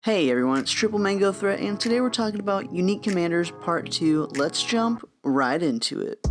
Hey everyone, it's Triple Mango Threat, and today we're talking about Unique Commanders Part 2. Let's jump right into it.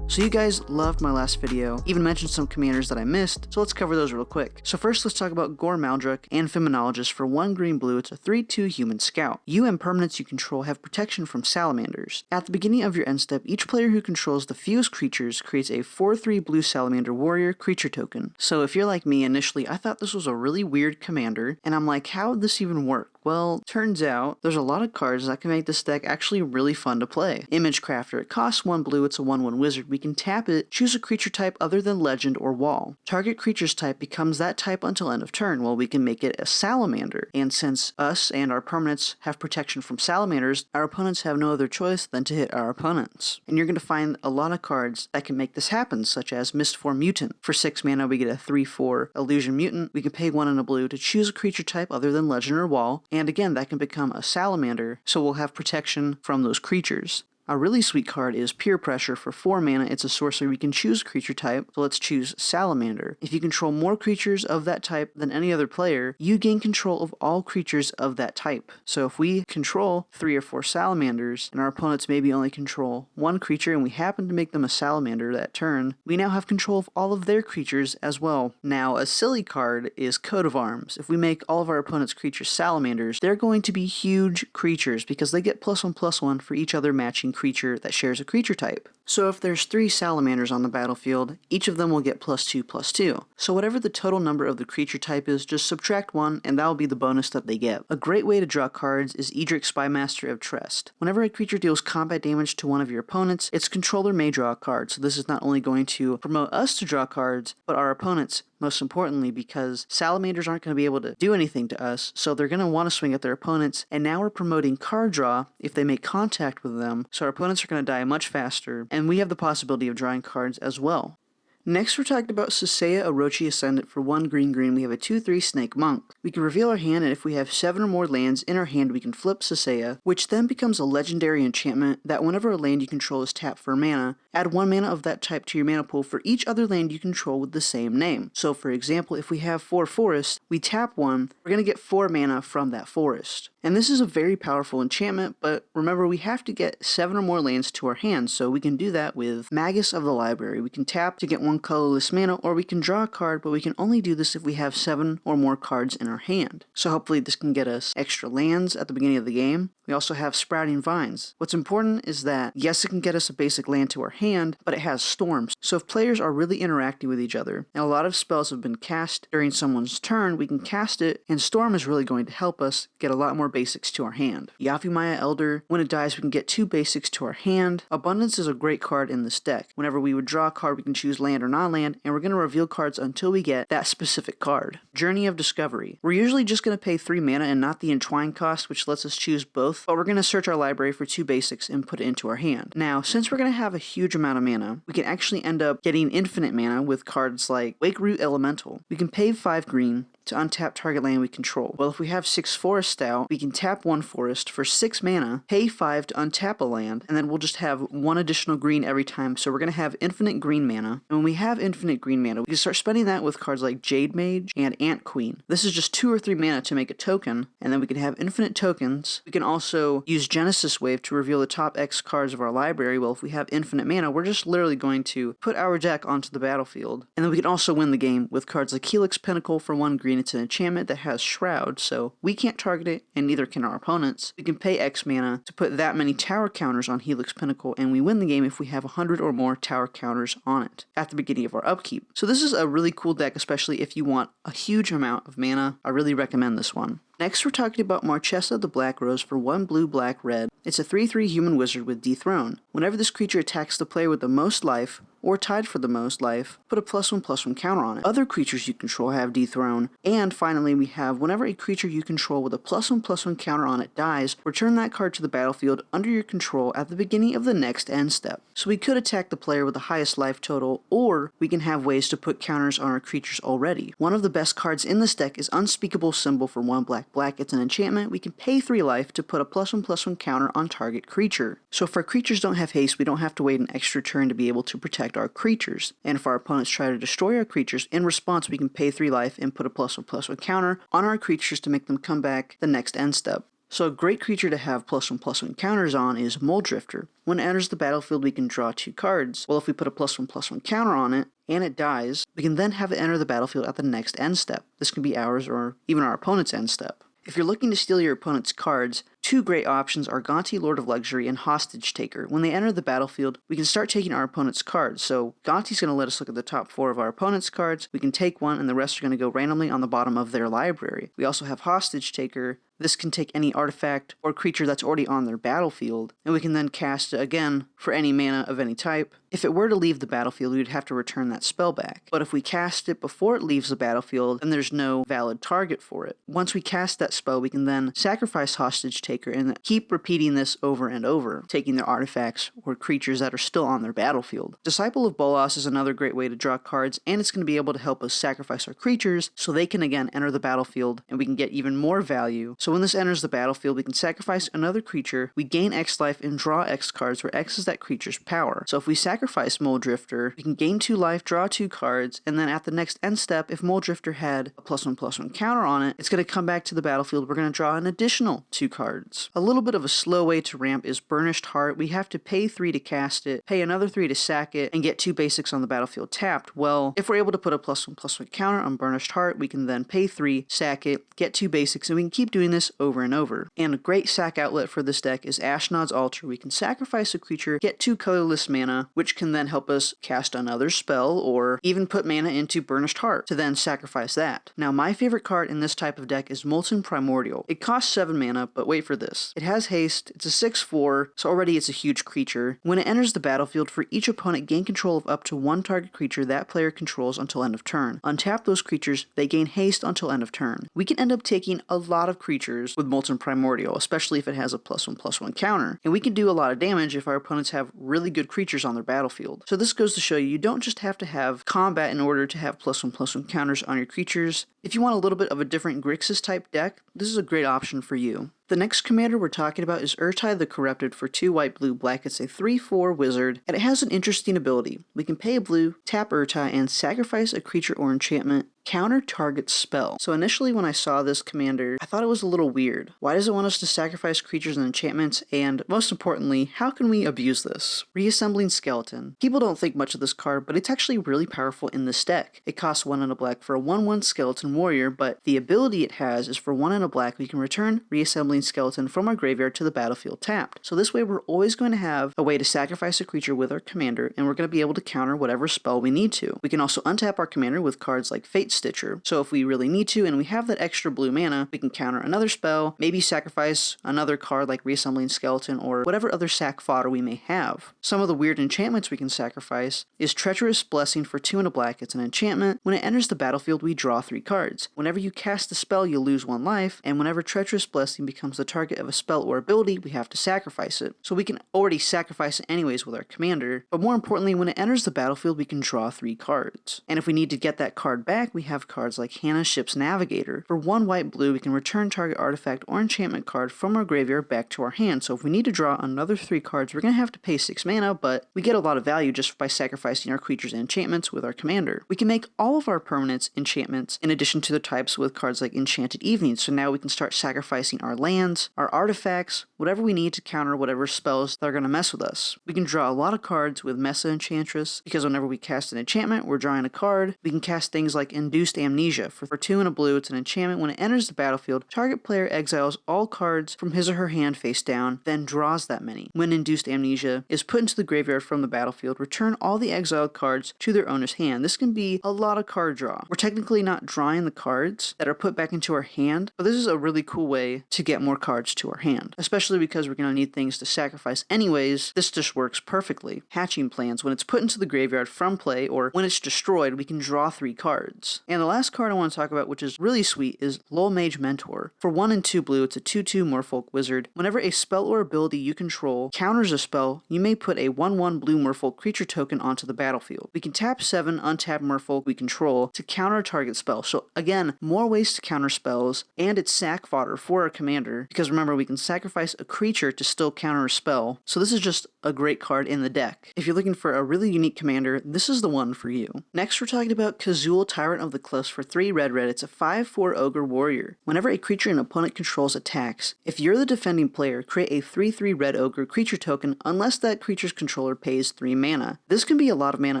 So you guys loved my last video, even mentioned some commanders that I missed, so let's cover those real quick. So first let's talk about Gore Maldruk and Feminologist for 1 green blue. It's a 3/2 human scout. You and permanents you control have protection from salamanders. At the beginning of your end step, each player who controls the fewest creatures creates a 4/3 blue salamander warrior creature token. So if you're like me, initially I thought this was a really weird commander, and I'm like, how would this even work? Well, turns out there's a lot of cards that can make this deck actually really fun to play. Image Crafter, it costs 1 blue, it's a 1/1 wizard. We can tap it, choose a creature type other than legend or wall. Target creature's type becomes that type until end of turn. Well, we can make it a salamander. And since us and our permanents have protection from salamanders, our opponents have no other choice than to hit our opponents. And you're going to find a lot of cards that can make this happen, such as Mistform Mutant. For 6 mana, we get a 3/4 Illusion Mutant. We can pay 1 and a blue to choose a creature type other than legend or wall. And again, that can become a salamander, so we'll have protection from those creatures. A really sweet card is Peer Pressure. For 4 mana, it's a sorcery. We can choose a creature type, so let's choose Salamander. If you control more creatures of that type than any other player, you gain control of all creatures of that type. So if we control 3 or 4 Salamanders, and our opponents maybe only control 1 creature, and we happen to make them a Salamander that turn, we now have control of all of their creatures as well. Now, a silly card is Coat of Arms. If we make all of our opponents' creatures Salamanders, they're going to be huge creatures because they get +1/+1 for each other matching creature that shares a creature type. So if there's 3 salamanders on the battlefield, each of them will get +2/+2. So whatever the total number of the creature type is, just subtract 1 and that will be the bonus that they get. A great way to draw cards is Edric Spymaster of Trest. Whenever a creature deals combat damage to one of your opponents, its controller may draw a card. So this is not only going to promote us to draw cards, but our opponents, most importantly, because salamanders aren't going to be able to do anything to us, so they're going to want to swing at their opponents, and now we're promoting card draw if they make contact with them, so our opponents are going to die much faster, and we have the possibility of drawing cards as well. Next, we're talking about Escaia Orochi Ascendant. For 1 green green, we have a 2/3 Snake Monk. We can reveal our hand, and if we have 7 or more lands in our hand, we can flip Escaia, which then becomes a legendary enchantment that whenever a land you control is tapped for mana, add 1 mana of that type to your mana pool for each other land you control with the same name. So for example, if we have 4 forests, we tap 1, we're going to get 4 mana from that forest. And this is a very powerful enchantment, but remember we have to get 7 or more lands to our hand, so we can do that with Magus of the Library. We can tap to get 1 colorless mana, or we can draw a card, but we can only do this if we have 7 or more cards in our hand. So hopefully this can get us extra lands at the beginning of the game. We also have Sprouting Vines. What's important is that, yes, it can get us a basic land to our hand, but it has storms. So if players are really interacting with each other, and a lot of spells have been cast during someone's turn, we can cast it, and Storm is really going to help us get a lot more basics to our hand. Yavimaya Elder, when it dies, we can get 2 basics to our hand. Abundance is a great card in this deck. Whenever we would draw a card, we can choose land or non-land, and we're going to reveal cards until we get that specific card. Journey of Discovery. We're usually just going to pay 3 mana and not the Entwine cost, which lets us choose both, but we're going to search our library for 2 basics and put it into our hand. Now, since we're going to have a huge amount of mana, we can actually end up getting infinite mana with cards like Wake Root Elemental. We can pay 5 green to untap target land we control. Well, if we have 6 forests out, we can tap 1 forest for 6 mana, pay 5 to untap a land, and then we'll just have 1 additional green every time, so we're going to have infinite green mana. And when we have infinite green mana, we can start spending that with cards like Jade Mage and Ant Queen. This is just 2 or 3 mana to make a token, and then we can have infinite tokens. We can also use Genesis Wave to reveal the top X cards of our library. Well, if we have infinite mana, we're just literally going to put our deck onto the battlefield. And then we can also win the game with cards like Helix Pinnacle. For 1 green, it's an enchantment that has Shroud, so we can't target it, and neither can our opponents. We can pay X mana to put that many tower counters on Helix Pinnacle, and we win the game if we have 100 or more tower counters on it at the beginning of our upkeep. So this is a really cool deck, especially if you want a huge amount of mana. I really recommend this one. Next, we're talking about Marchessa the Black Rose. For 1 blue, black, red. It's a 3/3 human wizard with Dethrone. Whenever this creature attacks the player with the most life, or tied for the most life, put a +1/+1 counter on it. Other creatures you control have Dethrone. And finally, we have whenever a creature you control with a +1/+1 counter on it dies, return that card to the battlefield under your control at the beginning of the next end step. So we could attack the player with the highest life total, or we can have ways to put counters on our creatures already. One of the best cards in this deck is Unspeakable Symbol. For 1 black, black. It's an enchantment. We can pay 3 life to put a +1/+1 counter on target creature. So if our creatures don't have haste, we don't have to wait an extra turn to be able to protect impact our creatures. And if our opponents try to destroy our creatures, in response we can pay 3 life and put a +1/+1 counter on our creatures to make them come back the next end step. So a great creature to have +1/+1 counters on is Mulldrifter. When it enters the battlefield, we can draw 2 cards. Well, if we put a +1/+1 counter on it, and it dies, we can then have it enter the battlefield at the next end step. This can be ours or even our opponent's end step. If you're looking to steal your opponent's cards, 2 great options are Gonti, Lord of Luxury, and Hostage Taker. When they enter the battlefield, we can start taking our opponent's cards. So Gonti's going to let us look at the top 4 of our opponent's cards. We can take one, and the rest are going to go randomly on the bottom of their library. We also have Hostage Taker. This can take any artifact or creature that's already on their battlefield, and we can then cast it again for any mana of any type. If it were to leave the battlefield, we would have to return that spell back. But if we cast it before it leaves the battlefield, then there's no valid target for it. Once we cast that spell, we can then sacrifice Hostage Taker and keep repeating this over and over, taking their artifacts or creatures that are still on their battlefield. Disciple of Bolas is another great way to draw cards, and it's going to be able to help us sacrifice our creatures so they can again enter the battlefield and we can get even more value. So when this enters the battlefield, we can sacrifice another creature, we gain X life and draw X cards, where X is that creature's power. So if we sacrifice Mulldrifter, we can gain 2 life, draw 2 cards, and then at the next end step, if Mulldrifter had a +1/+1 counter on it, it's going to come back to the battlefield. We're going to draw an additional 2 cards. A little bit of a slow way to ramp is Burnished Heart. We have to pay 3 to cast it, pay another 3 to sack it, and get 2 basics on the battlefield tapped. Well, if we're able to put a +1/+1 counter on Burnished Heart, we can then pay 3, sack it, get 2 basics, and we can keep doing this over and over. And a great sack outlet for this deck is Ashnod's Altar. We can sacrifice a creature, get 2 colorless mana, which can then help us cast another spell or even put mana into Burnished Heart to then sacrifice that. Now, my favorite card in this type of deck is Molten Primordial. It costs 7 mana, but wait for this. It has haste, it's a 6/4, so already it's a huge creature. When it enters the battlefield, for each opponent, gain control of up to 1 target creature that player controls until end of turn. Untap those creatures, they gain haste until end of turn. We can end up taking a lot of creatures with Molten Primordial, especially if it has a +1/+1 counter, and we can do a lot of damage if our opponents have really good creatures on their battlefield. So this goes to show you don't just have to have combat in order to have +1/+1 counters on your creatures. If you want a little bit of a different Grixis type deck, this is a great option for you. The next commander we're talking about is Urta the Corrupted for 2 white, blue, black. It's a 3/4 wizard, and it has an interesting ability. We can pay a blue, tap Urta, and sacrifice a creature or enchantment, counter target spell. So initially when I saw this commander, I thought it was a little weird. Why does it want us to sacrifice creatures and enchantments? And most importantly, how can we abuse this? Reassembling Skeleton. People don't think much of this card, but it's actually really powerful in this deck. It costs 1 and a black for a 1/1 skeleton warrior, but the ability it has is for 1 and a black, we can return Reassembling Skeleton from our graveyard to the battlefield tapped. So this way we're always going to have a way to sacrifice a creature with our commander, and we're going to be able to counter whatever spell we need to. We can also untap our commander with cards like Fate Stitcher. So if we really need to and we have that extra blue mana, we can counter another spell, maybe sacrifice another card like Reassembling Skeleton or whatever other sack fodder we may have. Some of the weird enchantments we can sacrifice is Treacherous Blessing for 2 and a black. It's an enchantment. When it enters the battlefield, we draw 3 cards. Whenever you cast a spell, you lose 1 life, and whenever Treacherous Blessing becomes the target of a spell or ability, we have to sacrifice it. So we can already sacrifice it anyways with our commander, but more importantly, when it enters the battlefield, we can draw 3 cards. And if we need to get that card back, we have cards like Hannah's Ship's Navigator. For 1 white, blue, we can return target artifact or enchantment card from our graveyard back to our hand. So if we need to draw another 3 cards, we're going to have to pay 6 mana, but we get a lot of value just by sacrificing our creatures and enchantments with our commander. We can make all of our permanents enchantments in addition to the types with cards like Enchanted Evening. So now we can start sacrificing our lands, our artifacts, whatever we need to counter whatever spells that are going to mess with us. We can draw a lot of cards with Mesa Enchantress, because whenever we cast an enchantment, we're drawing a card. We can cast things like Induced Amnesia. For 2 and a blue, it's an enchantment. When it enters the battlefield, target player exiles all cards from his or her hand face down, then draws that many. When Induced Amnesia is put into the graveyard from the battlefield, return all the exiled cards to their owner's hand. This can be a lot of card draw. We're technically not drawing the cards that are put back into our hand, but this is a really cool way to get more cards to our hand, especially because we're going to need things to sacrifice anyways. This just works perfectly. Hatching Plans. When it's put into the graveyard from play or when it's destroyed, we can draw 3 cards. nice. And the last card I want to talk about, which is really sweet, is Lol Mage Mentor. For 1 and 2 blue, it's a 2/2 Merfolk Wizard. Whenever a spell or ability you control counters a spell, you may put a 1/1 blue Merfolk creature token onto the battlefield. We can tap 7 untap Merfolk we control to counter a target spell. So again, more ways to counter spells, and it's sack fodder for our commander, because remember, we can sacrifice a creature to still counter a spell. So this is just a great card in the deck. If you're looking for a really unique commander, this is the one for you. Next, we're talking about Kazuo, Tyrant of the Cliffs. For 3 red. It's a 5/4 Ogre Warrior. Whenever a creature an opponent controls attacks, if you're the defending player, create a 3/3 red Ogre creature token unless that creature's controller pays 3 mana. This can be a lot of mana,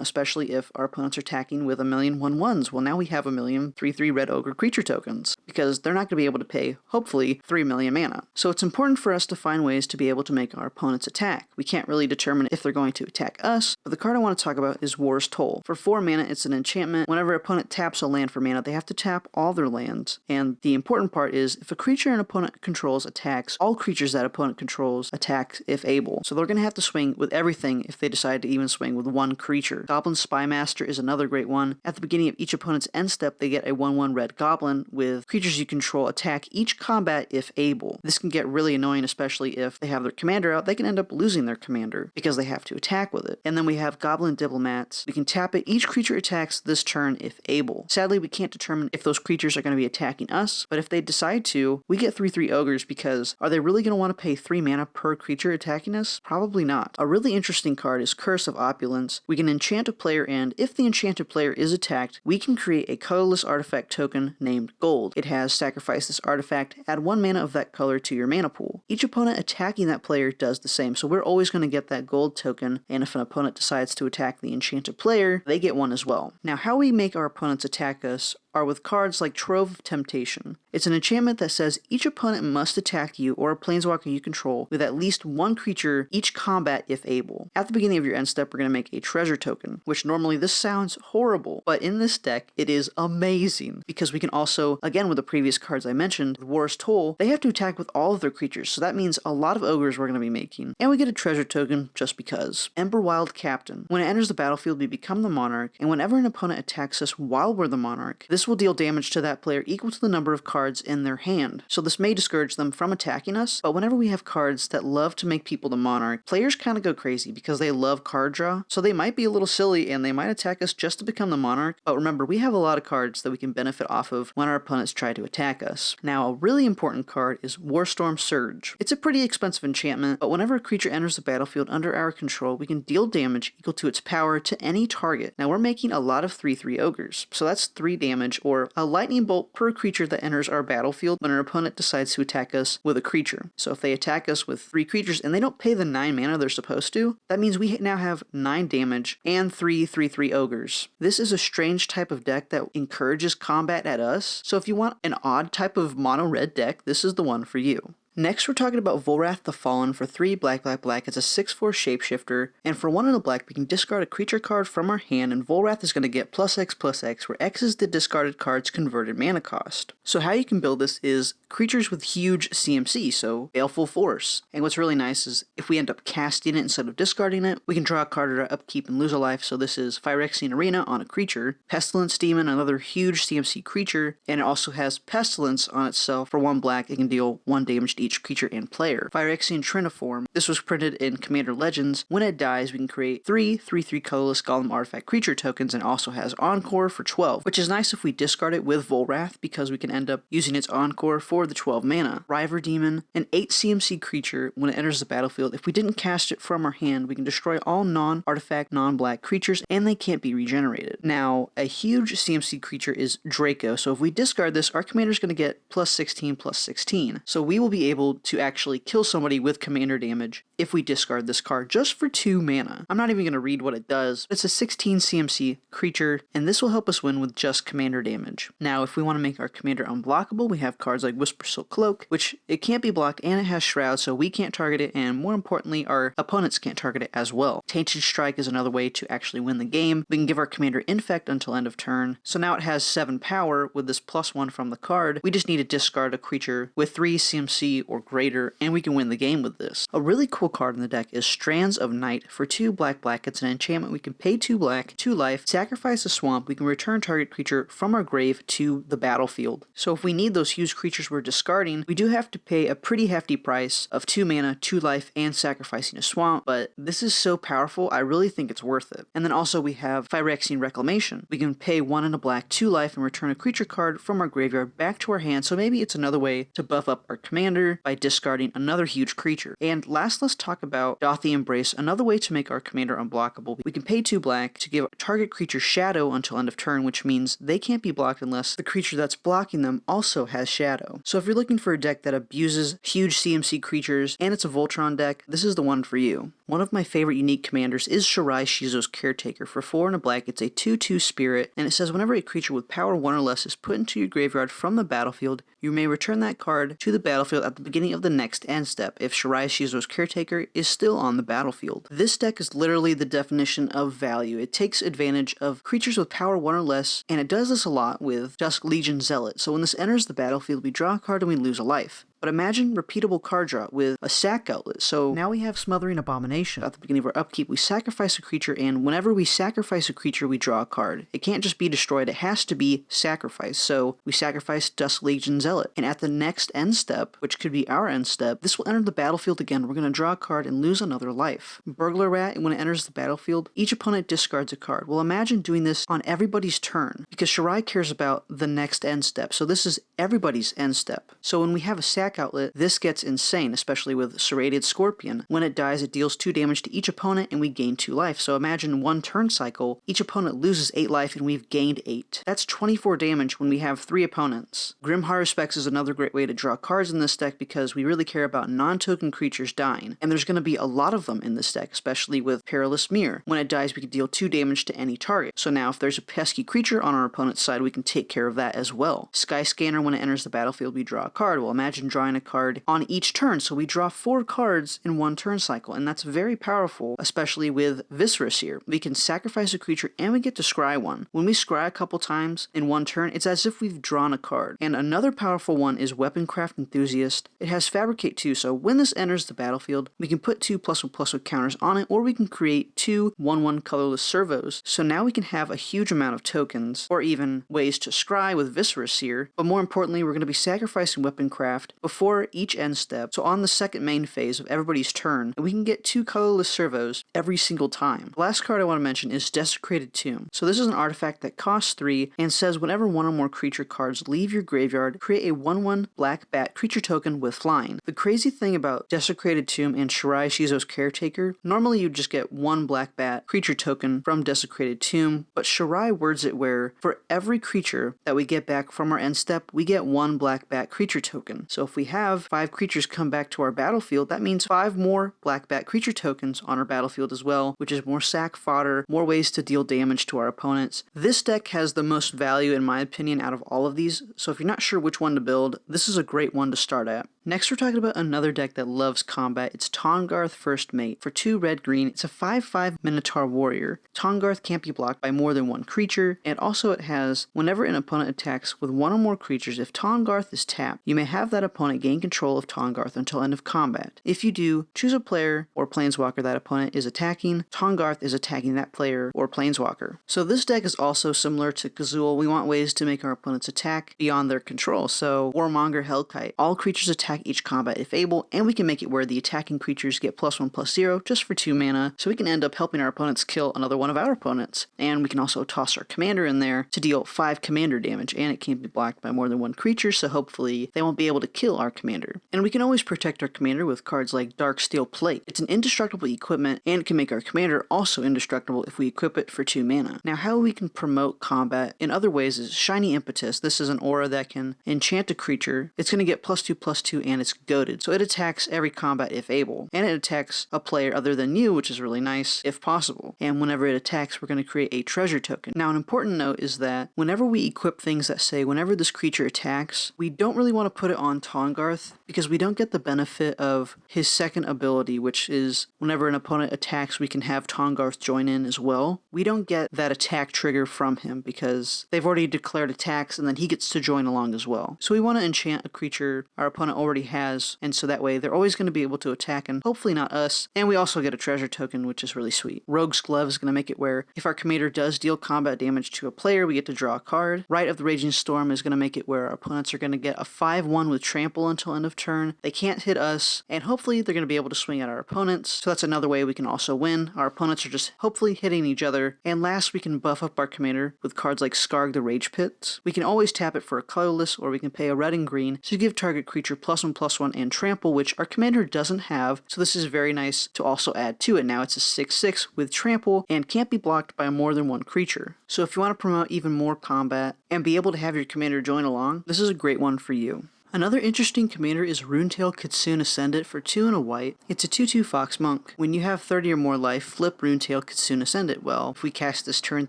especially if our opponents are attacking with a million 1/1s. Well, now we have a million 3/3 red Ogre creature tokens, because they're not going to be able to pay, hopefully, 3 million mana. So it's important for us to find ways to be able to make our opponents attack. We can't really determine if they're going to attack us, but the card I want to talk about is War's Toll. For 4 mana, it's an enchantment. Whenever an opponent taps a land for mana, they have to tap all their lands. And the important part is, if a creature an opponent controls attacks, all creatures that opponent controls attack if able. So they're going to have to swing with everything if they decide to even swing with one creature. Goblin Spymaster is another great one. At the beginning of each opponent's end step, they get a 1/1 red goblin with creatures you control attack each combat if able. This can get really annoying, especially if they have their commander out. They can end up losing their commander because they have to attack with it. And then we have Goblin Diplomats. We can tap it. Each creature attacks this turn if able. Sadly, we can't determine if those creatures are going to be attacking us, but if they decide to, we get 3/3 ogres, because are they really going to want to pay 3 mana per creature attacking us? Probably not. A really interesting card is Curse of Opulence. We can enchant a player, and if the enchanted player is attacked, we can create a colorless artifact token named Gold. It has sacrifice this artifact, add 1 mana of that color to your mana pool. Each opponent attacking that player does the same, so we're always going to get that gold token, and if an opponent decides to attack the enchanted player, they get one as well. Now, how we make our opponents attack us are with cards like Trove of Temptation. It's an enchantment that says each opponent must attack you or a planeswalker you control with at least 1 creature each combat if able. At the beginning of your end step, we're going to make a treasure token, which normally this sounds horrible, but in this deck, it is amazing, because we can also, again with the previous cards I mentioned, the War's Toll, they have to attack with all of their creatures, so that means a lot of ogres we're going to be making. And we get a treasure token just because. Ember Wild Captain. When it enters the battlefield, we become the monarch, and whenever an opponent attacks us while we're the monarch, this will deal damage to that player equal to the number of cards in their hand. So this may discourage them from attacking us, but whenever we have cards that love to make people the monarch, players kind of go crazy because they love card draw, so they might be a little silly and they might attack us just to become the monarch, but remember, we have a lot of cards that we can benefit off of when our opponents try to attack us. Now, a really important card is Warstorm Surge. It's a pretty expensive enchantment, but whenever a creature enters the battlefield under our control, we can deal damage equal to its power to any target. Now, we're making a lot of 3/3 ogres, so that's 3 damage, or a lightning bolt per creature that enters our battlefield when our opponent decides to attack us with a creature. So if they attack us with 3 creatures and they don't pay the 9 mana they're supposed to, that means we now have 9 damage and 3 3/3 ogres. This is a strange type of deck that encourages combat at us, so if you want an odd type of mono red deck, this is the one for you. Next, we're talking about Vollrath the Fallen. For 3 black. It's a 6/4 shapeshifter, and for 1 in a black, we can discard a creature card from our hand, and Vollrath is going to get +X/+X, where X is the discarded card's converted mana cost. So how you can build this is creatures with huge CMC, so Baleful Force. And what's really nice is if we end up casting it instead of discarding it, we can draw a card at our upkeep and lose a life. So this is Phyrexian Arena on a creature, Pestilence Demon, another huge CMC creature, and it also has Pestilence on itself. For 1 black, it can deal 1 damage to each creature and player. Phyrexian Triniform. This was printed in Commander Legends. When it dies, we can create 3 3/3 colorless Golem artifact creature tokens, and also has Encore for 12, which is nice if we discard it with Vollrath, because we can end up using its Encore for the 12 mana. River Demon, an 8 CMC creature. When it enters the battlefield, if we didn't cast it from our hand, we can destroy all non-artifact, non-black creatures, and they can't be regenerated. Now, a huge CMC creature is Draco, so if we discard this, our commander is going to get +16/+16. So we will be able to actually kill somebody with commander damage if we discard this card just for 2 mana. I'm not even going to read what it does. It's a 16 CMC creature, and this will help us win with just commander damage. Now, if we want to make our commander unblockable, we have cards like Whisper Silk Cloak, which it can't be blocked, and it has Shroud, so we can't target it, and more importantly, our opponents can't target it as well. Tainted Strike is another way to actually win the game. We can give our commander Infect until end of turn, so now it has 7 power with this +1 from the card. We just need to discard a creature with 3 CMC 3 or greater, and we can win the game with this. A really cool card in the deck is Strands of Night. For 2 black, it's an enchantment. We can pay 2 black, 2 life, sacrifice a swamp, we can return target creature from our grave to the battlefield. So if we need those huge creatures we're discarding, we do have to pay a pretty hefty price of 2 mana, 2 life, and sacrificing a swamp, but this is so powerful, I really think it's worth it. And then also we have Phyrexian Reclamation. We can pay 1 and a black, 2 life, and return a creature card from our graveyard back to our hand, so maybe it's another way to buff up our commander by discarding another huge creature. And last, let's talk about Dauthi Embrace, another way to make our commander unblockable. We can pay 2 black to give target creature shadow until end of turn, which means they can't be blocked unless the creature that's blocking them also has shadow. So if you're looking for a deck that abuses huge CMC creatures and it's a Voltron deck, this is the one for you. One of my favorite unique commanders is Shirai Shizo's Caretaker. For 4 and a black, it's a 2/2 spirit, and it says whenever a creature with power 1 or less is put into your graveyard from the battlefield, you may return that card to the battlefield at the beginning of the next end step if Shirai Shizo's Caretaker is still on the battlefield. This deck is literally the definition of value. It takes advantage of creatures with power 1 or less, and it does this a lot with Dusk Legion Zealot. So when this enters the battlefield, we draw a card and we lose a life. But imagine repeatable card draw with a sack outlet. So now we have Smothering Abomination. At the beginning of our upkeep, we sacrifice a creature, and whenever we sacrifice a creature, we draw a card. It can't just be destroyed, it has to be sacrificed. So we sacrifice Dusk Legion Zealot. And at the next end step, which could be our end step, this will enter the battlefield again. We're going to draw a card and lose another life. Burglar Rat, when it enters the battlefield, each opponent discards a card. Well, imagine doing this on everybody's turn, because Shirai cares about the next end step. So this is everybody's end step. So when we have a sack outlet, this gets insane, especially with Serrated Scorpion. When it dies, it deals 2 damage to each opponent and we gain 2 life. So imagine 1 turn cycle, each opponent loses 8 life and we've gained 8. That's 24 damage when we have 3 opponents. Grim Haruspex is another great way to draw cards in this deck because we really care about non-token creatures dying. And there's going to be a lot of them in this deck, especially with Perilous Mirror. When it dies, we can deal 2 damage to any target. So now if there's a pesky creature on our opponent's side, we can take care of that as well. Sky Scanner, when it enters the battlefield, we draw a card. Well, imagine drawing a card on each turn, so we draw 4 cards in 1 turn cycle, and that's very powerful, especially with Viscerous here. We can sacrifice a creature and we get to scry one. When we scry a couple times in 1 turn, it's as if we've drawn a card. And another powerful one is Weaponcraft Enthusiast. It has Fabricate 2, so when this enters the battlefield, we can put 2+1/+1 counters on it, or we can create 2 1/1 colorless servos. So now we can have a huge amount of tokens, or even ways to scry with Viscerous here. But more importantly, we're going to be sacrificing Weaponcraft before each end step, so on the second main phase of everybody's turn, and we can get 2 colorless servos every single time. The last card I want to mention is Desecrated Tomb. So this is an artifact that costs 3 and says whenever 1 or more creature cards leave your graveyard, create a 1/1 black bat creature token with flying. The crazy thing about Desecrated Tomb and Shirai Shizo's Caretaker, normally you just get 1 black bat creature token from Desecrated Tomb, but Shirai words it where for every creature that we get back from our end step, we get 1 black bat creature token. So if we have 5 creatures come back to our battlefield, that means 5 more black bat creature tokens on our battlefield as well, which is more sack fodder, more ways to deal damage to our opponents. This deck has the most value in my opinion out of all of these, so if you're not sure which one to build, this is a great one to start at. Next, we're talking about another deck that loves combat. It's Tongarth First Mate. For 2 red-green, it's a 5/5 Minotaur Warrior. Tongarth can't be blocked by more than 1 creature, and also it has, whenever an opponent attacks with 1 or more creatures, if Tongarth is tapped, you may have that opponent gain control of Tongarth until end of combat. If you do, choose a player or planeswalker that opponent is attacking. Tongarth is attacking that player or planeswalker. So this deck is also similar to Kazuo. We want ways to make our opponents attack beyond their control. So Warmonger Hellkite. All creatures attack each combat if able, and we can make it where the attacking creatures get +1/+0 just for 2 mana, so we can end up helping our opponents kill another one of our opponents. And we can also toss our commander in there to deal 5 commander damage, and it can't be blocked by more than 1 creature, so hopefully they won't be able to kill our commander. And we can always protect our commander with cards like Darksteel Plate. It's an indestructible equipment, and it can make our commander also indestructible if we equip it for 2 mana. Now, how we can promote combat in other ways is Shiny Impetus. This is an aura that can enchant a creature. It's going to get +2/+2, and it's goated, so it attacks every combat if able, and it attacks a player other than you, which is really nice if possible. And whenever it attacks, we're going to create a treasure token. Now, an important note is that whenever we equip things that say whenever this creature attacks, we don't really want to put it on Tongarth because we don't get the benefit of his second ability, which is whenever an opponent attacks, we can have Tongarth join in as well. We don't get that attack trigger from him because they've already declared attacks and then he gets to join along as well. So we want to enchant a creature our opponent already already has, and so that way they're always going to be able to attack and hopefully not us. And we also get a treasure token, which is really sweet. Rogue's Glove is going to make it where if our commander does deal combat damage to a player, we get to draw a card. Rite of the Raging Storm is going to make it where our opponents are going to get a 5/1 with trample until end of turn. They can't hit us, and hopefully they're going to be able to swing at our opponents. So that's another way we can also win. Our opponents are just hopefully hitting each other. And last, we can buff up our commander with cards like Skarg the Rage Pit. We can always tap it for a colorless, or we can pay a red and green to give target creature +1/+1 and trample, which our commander doesn't have. So this is very nice to also add to it. Now it's a 6/6 with trample and can't be blocked by more than one creature. So if you want to promote even more combat and be able to have your commander join along, this is a great one for you. Another interesting commander is Runetail Kitsune Ascendant for 2 and a white. It's a 2/2 Fox Monk. When you have 30 or more life, flip Runetail Kitsune Ascendant. Well, if we cast this turn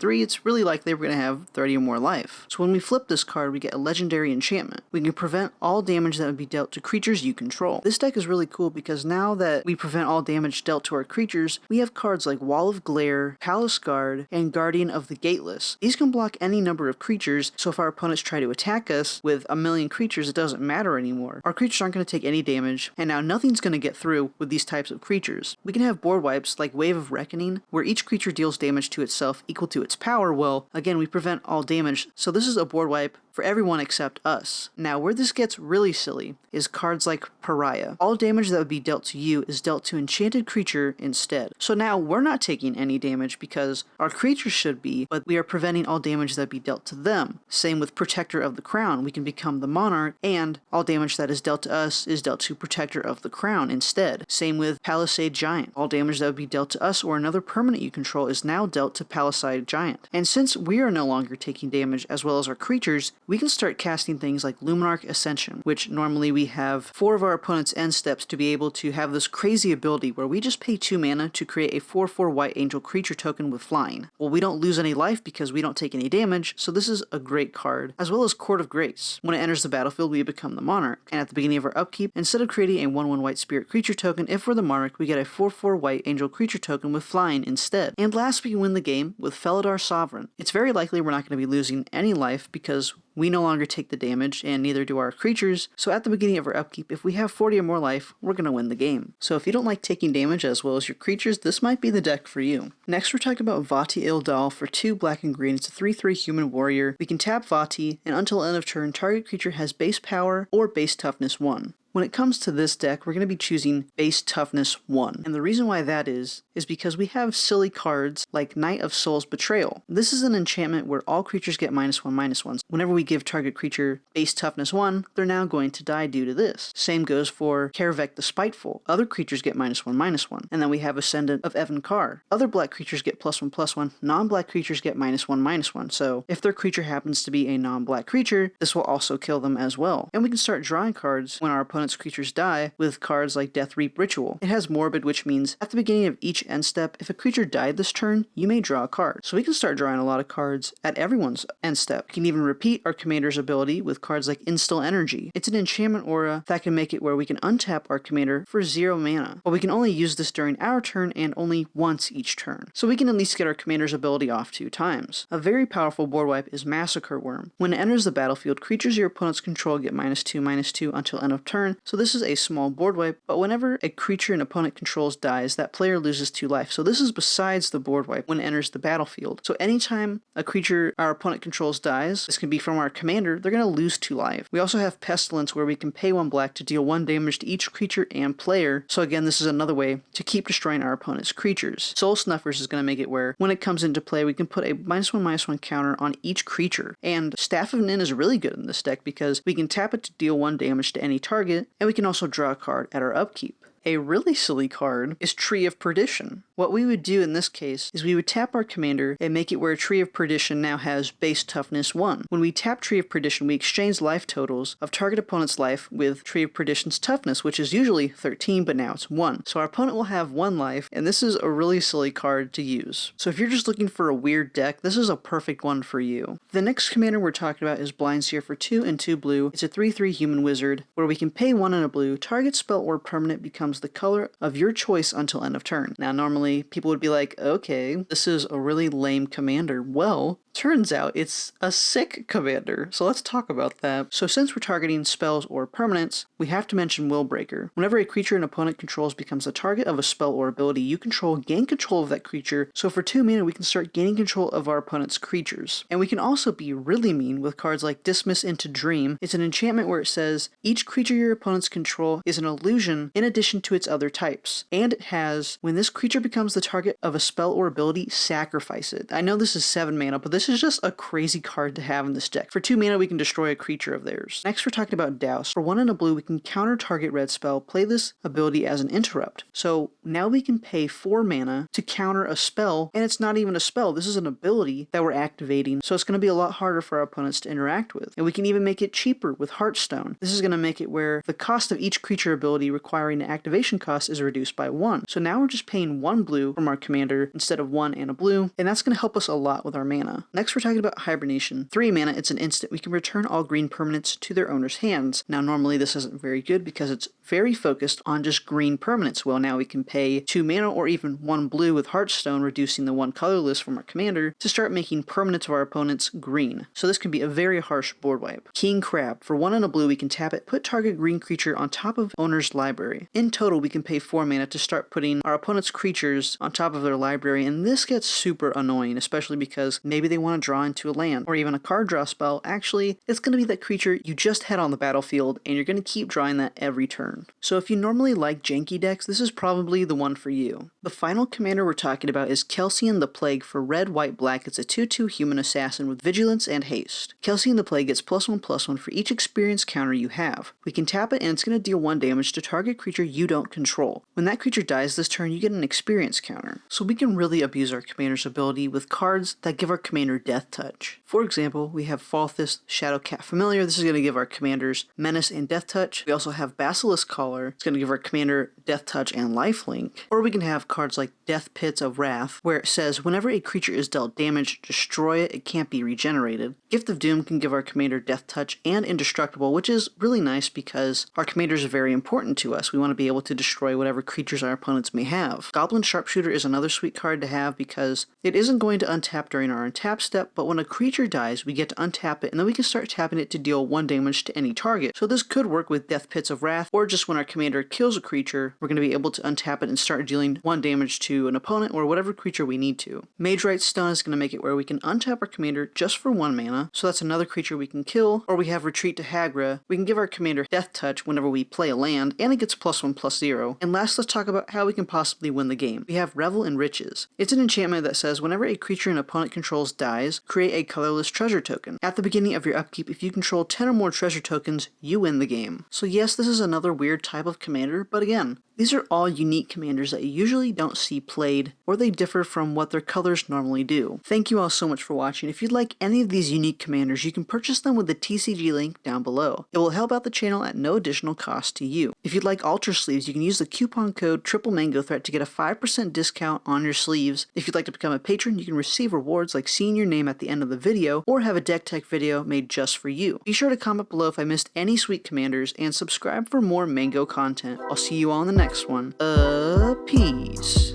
3, it's really likely we're going to have 30 or more life. So when we flip this card, we get a legendary enchantment. We can prevent all damage that would be dealt to creatures you control. This deck is really cool because now that we prevent all damage dealt to our creatures, we have cards like Wall of Glare, Palace Guard, and Guardian of the Gateless. These can block any number of creatures, so if our opponents try to attack us with a million creatures, it doesn't matter anymore. Our creatures aren't going to take any damage, and now nothing's going to get through with these types of creatures. We can have board wipes like Wave of Reckoning, where each creature deals damage to itself equal to its power. Well, again, we prevent all damage, so this is a board wipe for everyone except us. Now, where this gets really silly is cards like Pariah. All damage that would be dealt to you is dealt to enchanted creature instead. So now we're not taking any damage because our creatures should be, but we are preventing all damage that would be dealt to them. Same with Protector of the Crown. We can become the Monarch, and all damage that is dealt to us is dealt to Protector of the Crown instead. Same with Palisade Giant. All damage that would be dealt to us or another permanent you control is now dealt to Palisade Giant. And since we are no longer taking damage as well as our creatures, we can start casting things like Luminarch Ascension, which normally we have 4 of our opponent's end steps to be able to have this crazy ability where we just pay 2 mana to create a 4/4 white angel creature token with flying. Well, we don't lose any life because we don't take any damage, so this is a great card, as well as Court of Grace. When it enters the battlefield, we become the Monarch, and at the beginning of our upkeep, instead of creating a 1/1 white spirit creature token, if we're the Monarch, we get a 4/4 white angel creature token with flying instead. And last, we can win the game with Felidar Sovereign. It's very likely we're not going to be losing any life because we no longer take the damage, and neither do our creatures, so at the beginning of our upkeep, if we have 40 or more life, we're going to win the game. So if you don't like taking damage as well as your creatures, this might be the deck for you. Next, we're talking about Vati Ildal for 2 black and green. It's a 3/3 human warrior. We can tap Vati, and until end of turn, target creature has base power or base toughness 1. When it comes to this deck, we're going to be choosing base toughness 1. And the reason why that is because we have silly cards like Knight of Souls Betrayal. This is an enchantment where all creatures get -1/-1. Whenever we give target creature base toughness 1, they're now going to die due to this. Same goes for Karavek the Spiteful. Other creatures get -1/-1. And then we have Ascendant of Evan Carr. Other black creatures get +1/+1. Non-black creatures get -1/-1. So if their creature happens to be a non-black creature, this will also kill them as well. And we can start drawing cards when our opponent's creatures die with cards like Death Reap Ritual. It has Morbid, which means at the beginning of each end step, if a creature died this turn, you may draw a card. So we can start drawing a lot of cards at everyone's end step. We can even repeat our commander's ability with cards like Instill Energy. It's an enchantment aura that can make it where we can untap our commander for 0 mana, but we can only use this during our turn and only once each turn. So we can at least get our commander's ability off 2 times. A very powerful board wipe is Massacre Worm. When it enters the battlefield, creatures your opponents control get -2/-2 until end of turn. So this is a small board wipe, but whenever a creature an opponent controls dies, that player loses 2 life. So this is besides the board wipe when it enters the battlefield. So anytime a creature our opponent controls dies, this can be from our commander, they're going to lose 2 life. We also have Pestilence, where we can pay 1 black to deal 1 damage to each creature and player. So again, this is another way to keep destroying our opponent's creatures. Soul Snuffers is going to make it where when it comes into play, we can put a -1/-1 counter on each creature. And Staff of Nin is really good in this deck because we can tap it to deal 1 damage to any target, and we can also draw a card at our upkeep. A really silly card is Tree of Perdition. What we would do in this case is we would tap our commander and make it where Tree of Perdition now has base toughness 1. When we tap Tree of Perdition, we exchange life totals of target opponent's life with Tree of Perdition's toughness, which is usually 13, but now it's 1. So our opponent will have 1 life, and this is a really silly card to use. So if you're just looking for a weird deck, this is a perfect one for you. The next commander we're talking about is Blindseer for 2 and 2 blue. It's a 3/3 human wizard, where we can pay 1 and a blue. Target spell or permanent becomes the color of your choice until end of turn. Now, normally people would be like, okay, this is a really lame commander. Well, Turns out it's a sick commander, so let's talk about that. So since we're targeting spells or permanents, we have to mention Willbreaker. Whenever a creature an opponent controls becomes the target of a spell or ability you control, gain control of that creature, so for 2 mana we can start gaining control of our opponent's creatures. And we can also be really mean with cards like Dismiss into Dream. It's an enchantment where it says, each creature your opponents control is an illusion in addition to its other types. And it has, when this creature becomes the target of a spell or ability, sacrifice it. I know this is 7 mana, but this is just a crazy card to have in this deck. For 2 mana, we can destroy a creature of theirs. Next, we're talking about Douse. For 1 and a blue, we can counter target red spell, play this ability as an interrupt. So now we can pay 4 mana to counter a spell, and it's not even a spell. This is an ability that we're activating, so it's going to be a lot harder for our opponents to interact with. And we can even make it cheaper with Heartstone. This is going to make it where the cost of each creature ability requiring an activation cost is reduced by 1. So now we're just paying 1 blue from our commander instead of 1 and a blue, and that's going to help us a lot with our mana. Next, we're talking about Hibernation. 3 mana, it's an instant. We can return all green permanents to their owner's hands. Now, normally this isn't very good because it's very focused on just green permanents. Well, now we can pay 2 mana or even 1 blue with Heartstone, reducing the 1 colorless from our commander, to start making permanents of our opponents green. So this can be a very harsh board wipe. King Crab. For 1 and a blue, we can tap it, put target green creature on top of owner's library. In total, we can pay 4 mana to start putting our opponent's creatures on top of their library, and this gets super annoying, especially because maybe they want to draw into a land, or even a card draw spell. Actually, it's going to be that creature you just had on the battlefield, and you're going to keep drawing that every turn. So if you normally like janky decks, this is probably the one for you. The final commander we're talking about is Kelsey and the Plague. For red, white, black, it's a 2/2 human assassin with vigilance and haste. Kelsey and the Plague gets +1/+1 for each experience counter you have. We can tap it and it's going to deal 1 damage to target creature you don't control. When that creature dies this turn, you get an experience counter. So we can really abuse our commander's ability with cards that give our commander Death Touch. For example, we have Falthus Shadowcat Familiar. This is going to give our commanders Menace and Death Touch. We also have Basilisk Collar. It's going to give our commander Death Touch and Lifelink. Or we can have cards like Death Pits of Wrath, where it says whenever a creature is dealt damage, destroy it, it can't be regenerated. Gift of Doom can give our commander Death Touch and Indestructible, which is really nice because our commanders are very important to us. We want to be able to destroy whatever creatures our opponents may have. Goblin Sharpshooter is another sweet card to have because it isn't going to untap during our untap step, but when a creature dies, we get to untap it, and then we can start tapping it to deal 1 damage to any target. So this could work with Death Pits of Wrath, or just when our commander kills a creature, we're going to be able to untap it and start dealing 1 damage to an opponent or whatever creature we need to. Magerite Stone is going to make it where we can untap our commander just for 1 mana, so that's another creature we can kill. Or we have Retreat to Hagra. We can give our commander Death Touch whenever we play a land, and it gets +1/+0. And last, let's talk about how we can possibly win the game. We have Revel in Riches. It's an enchantment that says whenever a creature an opponent controls dies, create a colorless treasure token. At the beginning of your upkeep, if you control 10 or more treasure tokens, you win the game. So yes, this is another weird type of commander, but again, these are all unique commanders that you usually don't see played, or they differ from what their colors normally do. Thank you all so much for watching. If you'd like any of these unique commanders, you can purchase them with the TCG link down below. It will help out the channel at no additional cost to you. If you'd like Ultra Sleeves, you can use the coupon code TripleMangoThreat to get a 5% discount on your sleeves. If you'd like to become a patron, you can receive rewards like seeing your name at the end of the video, or have a deck tech video made just for you. Be sure to comment below if I missed any sweet commanders, and subscribe for more Mango content. I'll see you all in the next one. Peace.